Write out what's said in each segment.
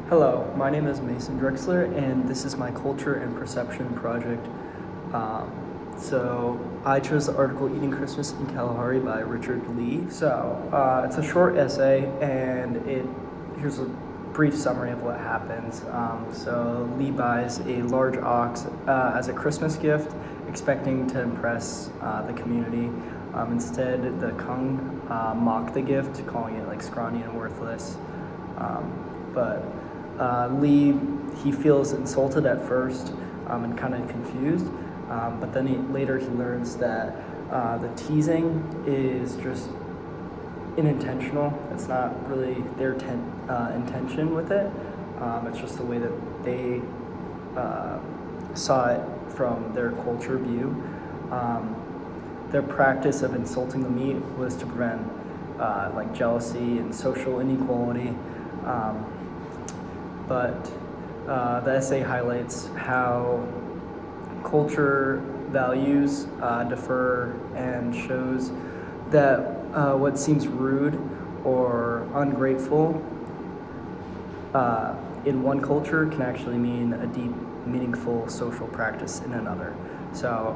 Hello, my name is Mason Drexler, and this is my Culture and Perception project. So I chose the article Eating Christmas in Kalahari by Richard Lee. It's a short essay, and here's a brief summary of what happens. So Lee buys a large ox as a Christmas gift, expecting to impress the community. Instead, the Kung mock the gift, calling it like scrawny and worthless. But Lee, he feels insulted at first and kind of confused, but then later he learns that the teasing is just unintentional. It's not really their intention with it. It's just the way that they saw it from their culture view. Their practice of insulting the meat was to prevent like jealousy and social inequality. But the essay highlights how culture values differ and shows that what seems rude or ungrateful in one culture can actually mean a deep, meaningful social practice in another. So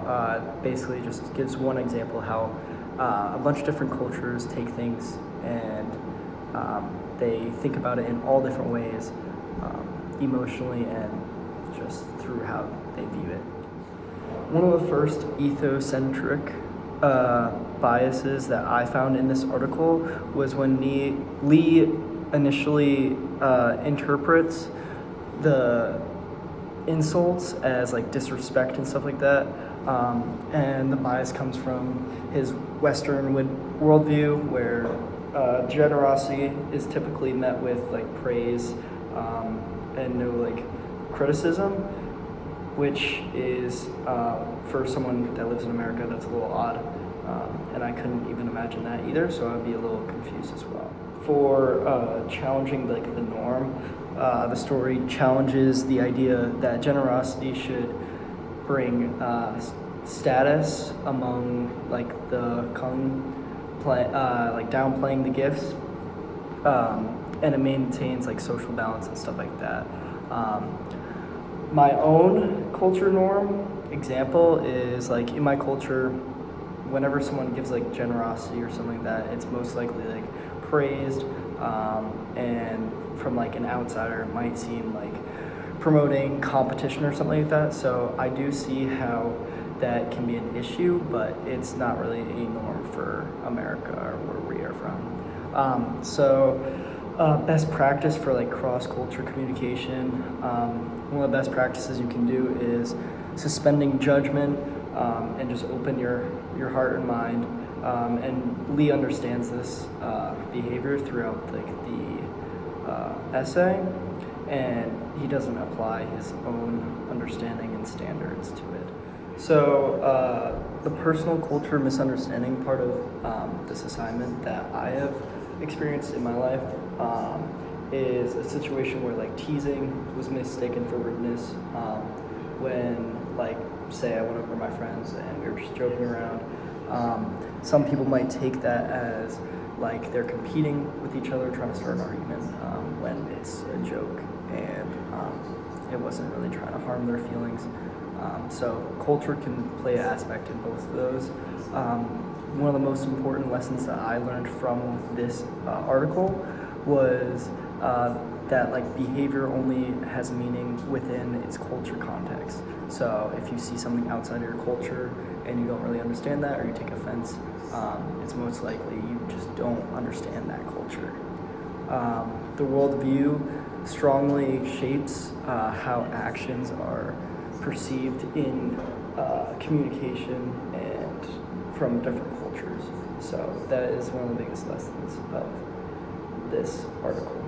basically just gives one example how a bunch of different cultures take things and they think about it in all different ways, emotionally and just through how they view it. One of the first ethocentric biases that I found in this article was when Lee initially interprets the insults as like disrespect and stuff like that, and the bias comes from his Western worldview where generosity is typically met with like praise and no like criticism, which is for someone that lives in America, that's a little odd, and I couldn't even imagine that either, so I'd be a little confused as well. For challenging like the norm, the story challenges the idea that generosity should bring status among like the Kung, like downplaying the gifts, and it maintains like social balance and stuff like that. My own culture norm example is like in my culture, whenever someone gives like generosity or something like that, it's most likely like praised, and from like an outsider it might seem like promoting competition or something like that. So I do see how that can be an issue, but it's not really a norm for America or where we are from. Best practice for like cross-culture communication. One of the best practices you can do is suspending judgment and just open your heart and mind. And Lee understands this behavior throughout like the essay, and he doesn't apply his own understanding and standards to it. So the personal culture misunderstanding part of this assignment that I have experienced in my life is a situation where like teasing was mistaken for rudeness, when like say I went over to my friends and we were just joking around. Some people might take that as like they're competing with each other, trying to start an argument, when it's a joke and it wasn't really trying to harm their feelings. So culture can play an aspect in both of those. One of the most important lessons that I learned from this article was that like behavior only has meaning within its culture context. So if you see something outside of your culture and you don't really understand that, or you take offense, it's most likely you just don't understand that culture. The worldview strongly shapes how actions are perceived in communication and from different cultures. So that is one of the biggest lessons of this article.